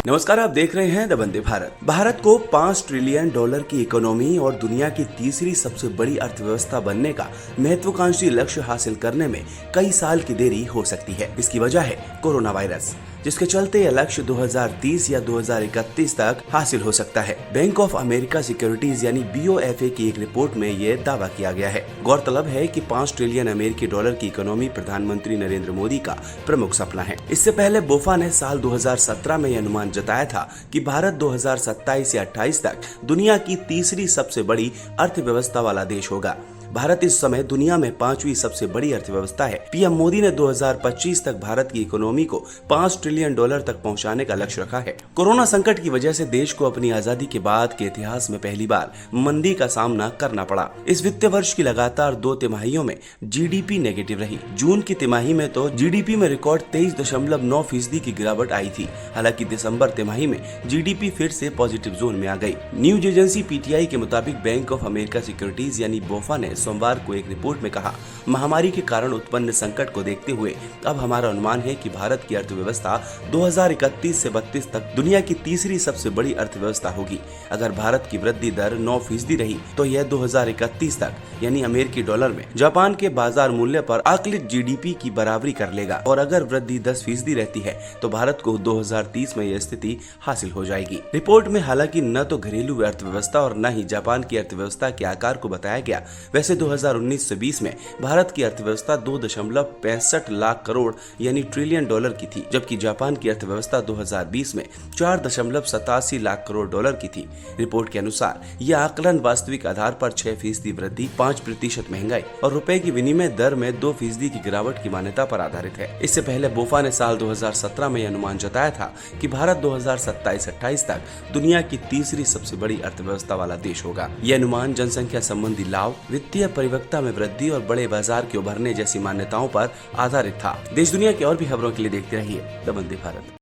नमस्कार, आप देख रहे हैं द वंदे भारत। भारत को $5 ट्रिलियन की इकोनॉमी और दुनिया की तीसरी सबसे बड़ी अर्थव्यवस्था बनने का महत्वाकांक्षी लक्ष्य हासिल करने में कई साल की देरी हो सकती है। इसकी वजह है कोरोना वायरस, जिसके चलते यह लक्ष्य 2030 या 2031 तक हासिल हो सकता है। बैंक ऑफ अमेरिका सिक्योरिटीज यानी BOFA की एक रिपोर्ट में यह दावा किया गया है। गौरतलब है कि $5 ट्रिलियन अमेरिकी डॉलर की इकोनॉमी प्रधानमंत्री नरेंद्र मोदी का प्रमुख सपना है। इससे पहले बोफा ने साल 2017 में यह अनुमान जताया था कि भारत 2027 या 28 तक दुनिया की तीसरी सबसे बड़ी अर्थव्यवस्था वाला देश होगा। भारत इस समय दुनिया में 5वीं सबसे बड़ी अर्थव्यवस्था है। पीएम मोदी ने 2025 तक भारत की इकोनॉमी को $5 ट्रिलियन तक पहुंचाने का लक्ष्य रखा है। कोरोना संकट की वजह से देश को अपनी आजादी के बाद के इतिहास में पहली बार मंदी का सामना करना पड़ा। इस वित्तीय वर्ष की लगातार 2 तिमाहियों में GDP नेगेटिव रही। जून की तिमाही में तो GDP में रिकॉर्ड 23.9% की गिरावट आई थी। हालांकि दिसंबर तिमाही में GDP फिर से पॉजिटिव जोन में आ गई। न्यूज एजेंसी PTI के मुताबिक बैंक ऑफ अमेरिका सिक्योरिटीज यानी बोफा ने सोमवार को एक रिपोर्ट में कहा, महामारी के कारण उत्पन्न संकट को देखते हुए अब हमारा अनुमान है कि भारत की अर्थव्यवस्था 2031 से 32 तक दुनिया की तीसरी सबसे बड़ी अर्थव्यवस्था होगी। अगर भारत की वृद्धि दर 9% रही तो यह 2031 तक यानी अमेरिकी डॉलर में जापान के बाजार मूल्य पर आकलित GDP की बराबरी कर लेगा। और अगर वृद्धि 10% रहती है तो भारत को 2030 में यह स्थिति हासिल हो जाएगी। रिपोर्ट में हालांकि न तो घरेलू अर्थव्यवस्था और न ही जापान की अर्थव्यवस्था के आकार को बताया गया। वैसे 2019 से 20 में भारत की अर्थव्यवस्था 2.65 लाख करोड़ यानी ट्रिलियन डॉलर की थी, जबकि जापान की अर्थव्यवस्था 2020 में 4.87 लाख करोड़ डॉलर की थी। रिपोर्ट के अनुसार यह आकलन वास्तविक आधार पर 6% वृद्धि, 5% महंगाई और रुपए की विनिमय दर में 2% की गिरावट की मान्यता पर आधारित है। इससे पहले बोफा ने साल 2017 में यह अनुमान जताया था कि भारत 2027-28 तक दुनिया की तीसरी सबसे बड़ी अर्थव्यवस्था वाला देश होगा। यह अनुमान जनसंख्या संबंधी लाभ, वित्तीय परिपक्वता में वृद्धि और बड़े बाजार के उभरने जैसी मान्यताओं पर आधारित था। देश दुनिया की और भी खबरों के लिए देखते रहिए द वंदे भारत।